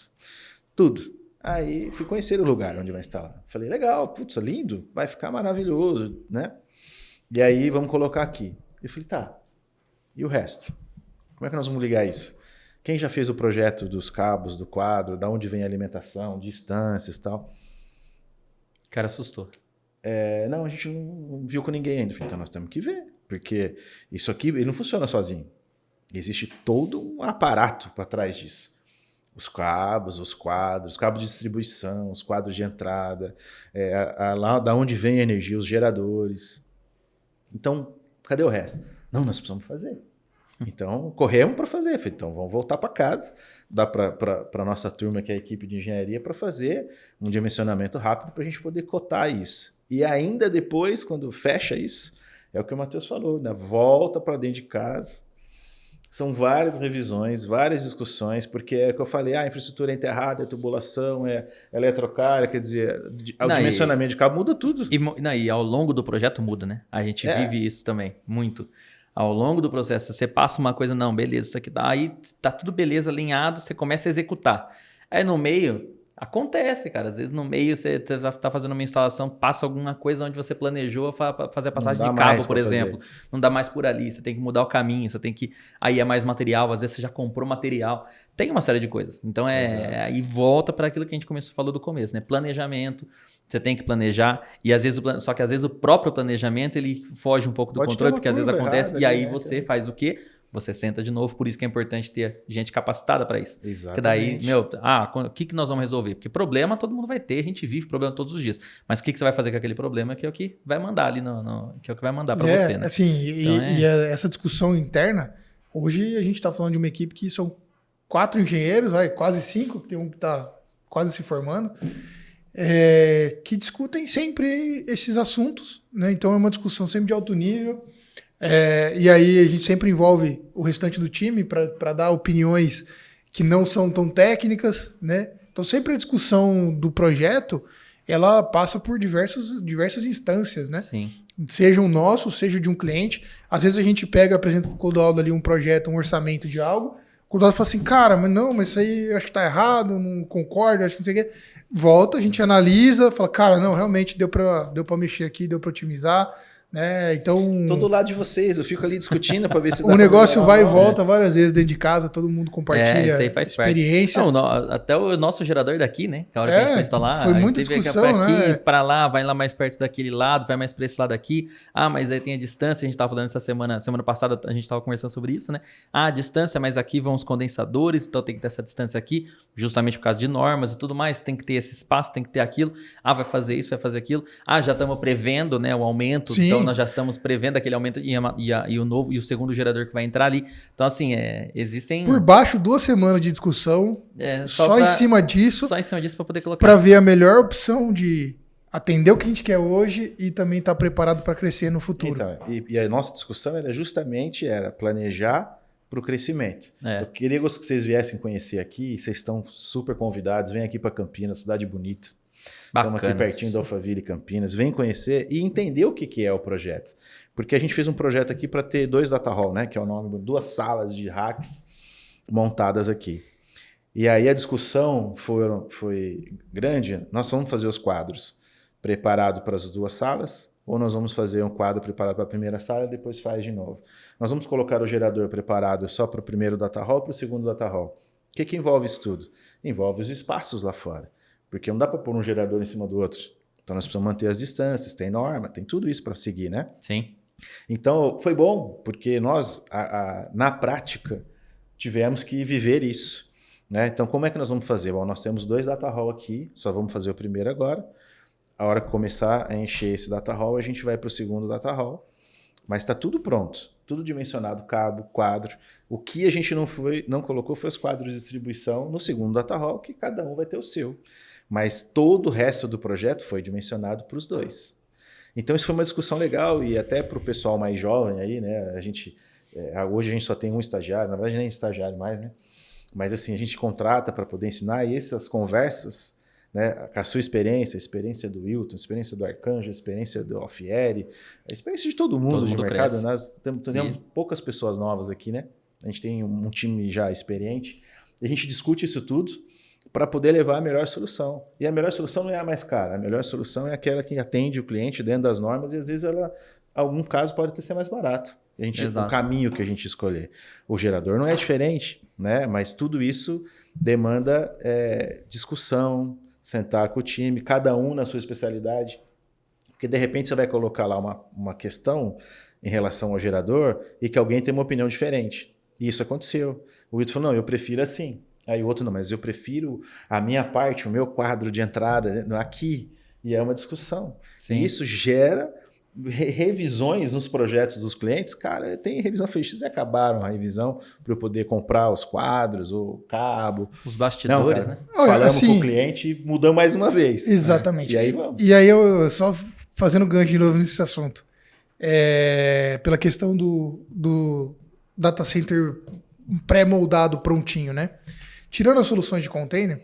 tudo. Aí fui conhecer o lugar onde vai instalar. Falei, legal, putz, lindo, vai ficar maravilhoso, né? E aí vamos colocar aqui. Eu falei, tá, e o resto? Como é que nós vamos ligar isso? Quem já fez o projeto dos cabos, do quadro, da onde vem a alimentação, distâncias e tal? O cara assustou. Não, a gente não viu com ninguém ainda. Então nós temos que ver, porque isso aqui ele não funciona sozinho. Existe todo um aparato para trás disso. Os cabos, os quadros, cabos de distribuição, os quadros de entrada, lá da onde vem a energia, os geradores. Então, cadê o resto? Não, nós precisamos fazer. Então, corremos para fazer. Então, vamos voltar para casa, dá para a nossa turma, que é a equipe de engenharia, para fazer um dimensionamento rápido para a gente poder cotar isso. E ainda depois, quando fecha isso, é o que o Matheus falou, né? Volta para dentro de casa. São várias revisões, várias discussões, porque é o que eu falei, a infraestrutura é enterrada, é tubulação, é eletrocária, quer dizer, o dimensionamento de cabo muda tudo. E ao longo do projeto muda, né? A gente vive isso também, muito. Ao longo do processo, você passa uma coisa, não, beleza, isso aqui dá, aí tá tudo beleza, alinhado, você começa a executar. Aí no meio, acontece, cara, às vezes no meio você tá fazendo uma instalação, passa alguma coisa onde você planejou fazer a passagem de cabo, por exemplo. Não dá mais por ali, você tem que mudar o caminho, você tem que... Aí é mais material, às vezes você já comprou material. Tem uma série de coisas. Então aí volta para aquilo que a gente falou do começo, né? Planejamento. Você tem que planejar, e às vezes só que às vezes o próprio planejamento ele foge um pouco do controle, porque às vezes acontece, e aí você faz o quê? Você senta de novo, por isso que é importante ter gente capacitada para isso. Exatamente. Porque daí, o que nós vamos resolver? Porque problema todo mundo vai ter, a gente vive problema todos os dias. Mas o que você vai fazer com aquele problema que é o que vai mandar ali, que é o que vai mandar para você, né? Assim, então, e essa discussão interna, hoje a gente está falando de uma equipe que são 4 engenheiros, quase 5, tem um que está quase se formando, que discutem sempre esses assuntos, né? Então é uma discussão sempre de alto nível, e aí a gente sempre envolve o restante do time para dar opiniões que não são tão técnicas, né? Então sempre a discussão do projeto ela passa por diversas instâncias, né? Sim. Seja um nosso, seja de um cliente. Às vezes a gente apresenta para o Clodoaldo ali um projeto, um orçamento de algo. O Quando ela fala assim, cara, mas isso aí eu acho que tá errado, não concordo, acho que não sei o quê. Volta, a gente analisa, fala, cara, não, realmente deu pra mexer aqui, deu pra otimizar, né? Então... Tô do lado de vocês, eu fico ali discutindo pra ver se dá O negócio pra vai e volta várias vezes dentro de casa, todo mundo compartilha isso aí faz experiência. Não, até o nosso gerador daqui, né? A hora que a gente foi instalar, foi a gente muita teve discussão, aqui né? para lá, vai lá mais perto daquele lado, vai mais para esse lado aqui. Ah, mas aí tem a distância, a gente tava falando essa semana passada a gente tava conversando sobre isso, né? Ah, a distância, mas aqui vão os condensadores, então tem que ter essa distância aqui, justamente por causa de normas e tudo mais, tem que ter esse espaço, tem que ter aquilo. Ah, vai fazer isso, vai fazer aquilo. Ah, já estamos prevendo, né, o aumento, Sim. então nós já estamos prevendo aquele aumento e o novo e o segundo gerador que vai entrar ali. Então, assim, existem... Por baixo, 2 semanas de discussão, só em cima disso. Só em cima disso para poder colocar. Para ver a melhor opção de atender o que a gente quer hoje e também estar preparado para crescer no futuro. Então, e a nossa discussão era justamente planejar para o crescimento. Eu queria que vocês viessem conhecer aqui, vocês estão super convidados, vem aqui para Campinas, cidade bonita. Estamos aqui pertinho da Alphaville, Campinas. Vem conhecer e entender o que é o projeto. Porque a gente fez um projeto aqui para ter 2 data hall, né? Que é o nome, 2 salas de racks montadas aqui. E aí a discussão foi grande. Nós vamos fazer os quadros preparados para as 2 salas ou nós vamos fazer um quadro preparado para a primeira sala e depois faz de novo? Nós vamos colocar o gerador preparado só para o primeiro data hall e para o segundo data hall. O que envolve isso tudo? Envolve os espaços lá fora. Porque não dá para pôr um gerador em cima do outro. Então nós precisamos manter as distâncias, tem norma, tem tudo isso para seguir, né? Sim. Então foi bom, porque nós, na prática, tivemos que viver isso. Né? Então como é que nós vamos fazer? Bom, nós temos 2 data hall aqui, só vamos fazer o primeiro agora. A hora que começar a encher esse data hall, a gente vai para o segundo data hall. Mas está tudo pronto, tudo dimensionado, cabo, quadro. O que a gente não colocou foi os quadros de distribuição no segundo data hall, que cada um vai ter o seu. Mas todo o resto do projeto foi dimensionado para os 2. Então isso foi uma discussão legal e até para o pessoal mais jovem aí, né? Hoje a gente só tem um estagiário, na verdade nem estagiário mais, né? Mas assim, a gente contrata para poder ensinar e essas conversas, né? Com a sua experiência, a experiência do Wilton, a experiência do Arcanjo, a experiência do Alfieri, a experiência de todo mundo de mercado. Cresce. Nós temos poucas pessoas novas aqui, né? A gente tem um time já experiente e a gente discute isso tudo para poder levar a melhor solução. E a melhor solução não é a mais cara, a melhor solução é aquela que atende o cliente dentro das normas e às vezes ela, em algum caso, pode ser mais barato. O caminho que a gente escolher. O gerador não é diferente, né? Mas tudo isso demanda discussão, sentar com o time, cada um na sua especialidade. Porque de repente você vai colocar lá uma questão em relação ao gerador e que alguém tem uma opinião diferente. E isso aconteceu. O Wilton falou, não, eu prefiro assim. Aí o outro, não, mas eu prefiro a minha parte, o meu quadro de entrada aqui. E é uma discussão. Sim. E isso gera revisões nos projetos dos clientes. Cara, tem revisão FX e acabaram a revisão para eu poder comprar os quadros, o cabo. Os bastidores, não, né? Falamos com o cliente e mudamos mais uma vez. Exatamente. E aí vamos. E aí eu só fazendo gancho de novo nesse assunto. Pela questão do data center pré-moldado, prontinho, né? Tirando as soluções de container,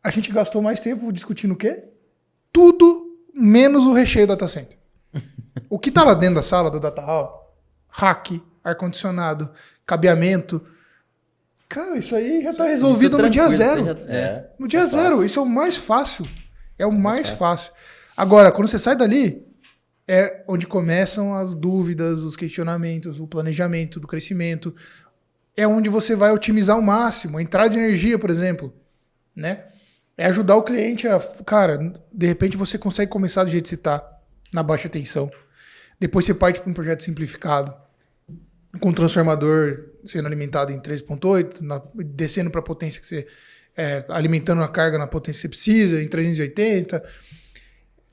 a gente gastou mais tempo discutindo o quê? Tudo menos o recheio do data center. O que está lá dentro da sala do data hall, rack, ar-condicionado, cabeamento, cara, isso aí já está resolvido no dia zero. No dia zero, isso é o mais fácil. É o mais fácil. Agora, quando você sai dali, é onde começam as dúvidas, os questionamentos, o planejamento do crescimento. É onde você vai otimizar ao máximo. A entrada de energia, por exemplo, né? É ajudar o cliente a... Cara, de repente você consegue começar do jeito que você está, na baixa tensão. Depois você parte para um projeto simplificado, com um transformador sendo alimentado em 3.8, descendo para a potência que você... alimentando a carga na potência que você precisa, em 380.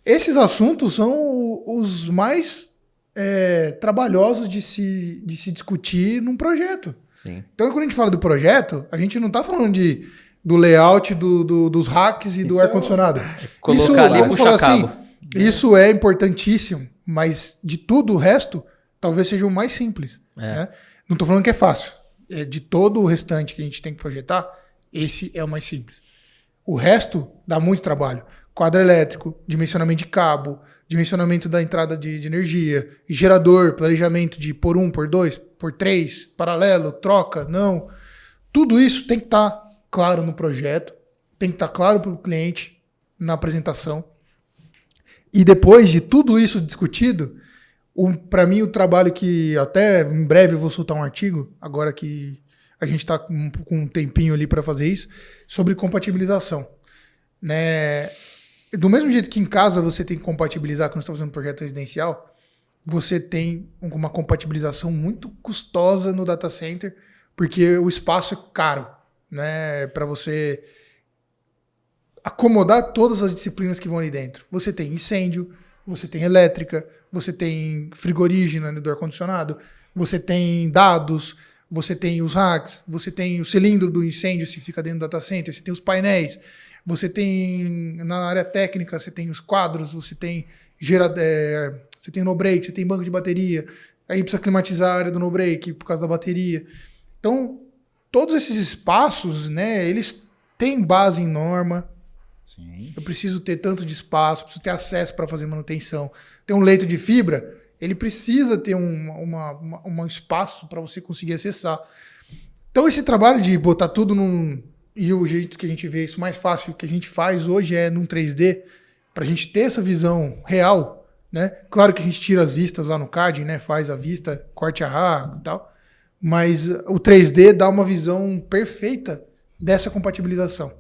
Esses assuntos são os mais trabalhosos de se discutir num projeto. Sim. Então, quando a gente fala do projeto, a gente não está falando do layout dos racks e do ar-condicionado. Colocar ali, puxar cabo. Isso é importantíssimo, mas de tudo o resto, talvez seja o mais simples. Né? Não estou falando que é fácil. De todo o restante que a gente tem que projetar, esse é o mais simples. O resto dá muito trabalho. quadro elétrico, dimensionamento de cabo, dimensionamento da entrada de energia, gerador, planejamento de por 1, por 2, por 3, paralelo, troca, não. Tudo isso tem que estar claro no projeto, tem que estar claro para o cliente na apresentação. E depois de tudo isso discutido, para mim o trabalho que até em breve eu vou soltar um artigo, agora que a gente está com um tempinho ali para fazer isso, sobre compatibilização. Né? Do mesmo jeito que em casa você tem que compatibilizar quando você está fazendo um projeto residencial, você tem uma compatibilização muito custosa no data center, porque o espaço é caro, né? Para você acomodar todas as disciplinas que vão ali dentro. Você tem incêndio, você tem elétrica, você tem frigorígena do ar-condicionado, você tem dados, você tem os racks, você tem o cilindro do incêndio se fica dentro do data center, você tem os painéis, você tem na área técnica, você tem os quadros, você tem você tem no-break, você tem banco de bateria, aí precisa climatizar a área do no-break por causa da bateria. Então, todos esses espaços, né, eles têm base em norma. Sim. Eu preciso ter tanto de espaço, preciso ter acesso para fazer manutenção. Tem um leito de fibra, ele precisa ter um espaço para você conseguir acessar. Então, esse trabalho de botar tudo num... E o jeito que a gente vê isso mais fácil, que a gente faz hoje é num 3D, para a gente ter essa visão real, né? Claro que a gente tira as vistas lá no CAD, né? Faz a vista, corte a RA e tal, mas o 3D dá uma visão perfeita dessa compatibilização.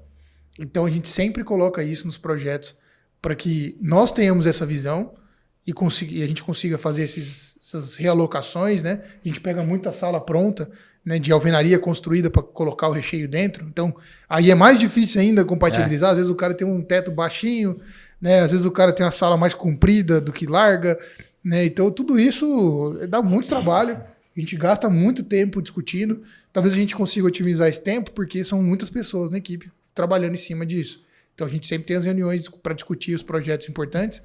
Então a gente sempre coloca isso nos projetos para que nós tenhamos essa visão e a gente consiga fazer essas realocações, né? A gente pega muita sala pronta, né, de alvenaria construída para colocar o recheio dentro. Então, aí é mais difícil ainda compatibilizar. Às vezes o cara tem um teto baixinho, né? Às vezes o cara tem uma sala mais comprida do que larga, né? Então, tudo isso dá muito trabalho. A gente gasta muito tempo discutindo. Talvez a gente consiga otimizar esse tempo, porque são muitas pessoas na equipe trabalhando em cima disso. Então, a gente sempre tem as reuniões para discutir os projetos importantes,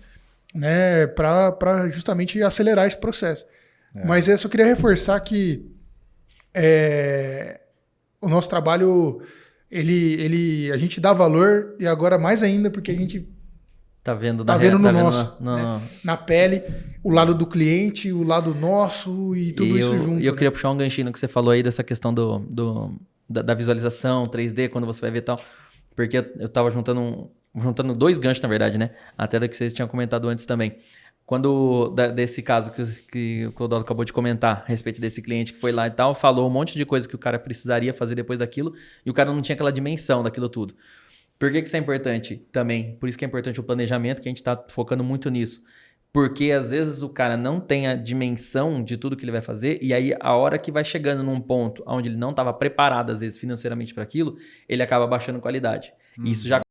né, para justamente acelerar esse processo. Mas eu só queria reforçar que o nosso trabalho, a gente dá valor, e agora mais ainda porque a gente tá vendo na pele, o lado do cliente, o lado nosso e tudo isso junto. E eu queria puxar um ganchinho no que você falou aí dessa questão da visualização 3D, quando você vai ver tal, porque eu tava juntando dois ganchos, na verdade, né? Até da que vocês tinham comentado antes também. Desse caso que o Clodoaldo acabou de comentar, a respeito desse cliente que foi lá e tal, falou um monte de coisa que o cara precisaria fazer depois daquilo, e o cara não tinha aquela dimensão daquilo tudo. Por que isso é importante também? Por isso que é importante o planejamento, que a gente está focando muito nisso. Porque às vezes o cara não tem a dimensão de tudo que ele vai fazer, e aí a hora que vai chegando num ponto onde ele não estava preparado, às vezes, financeiramente para aquilo, ele acaba baixando qualidade. Isso já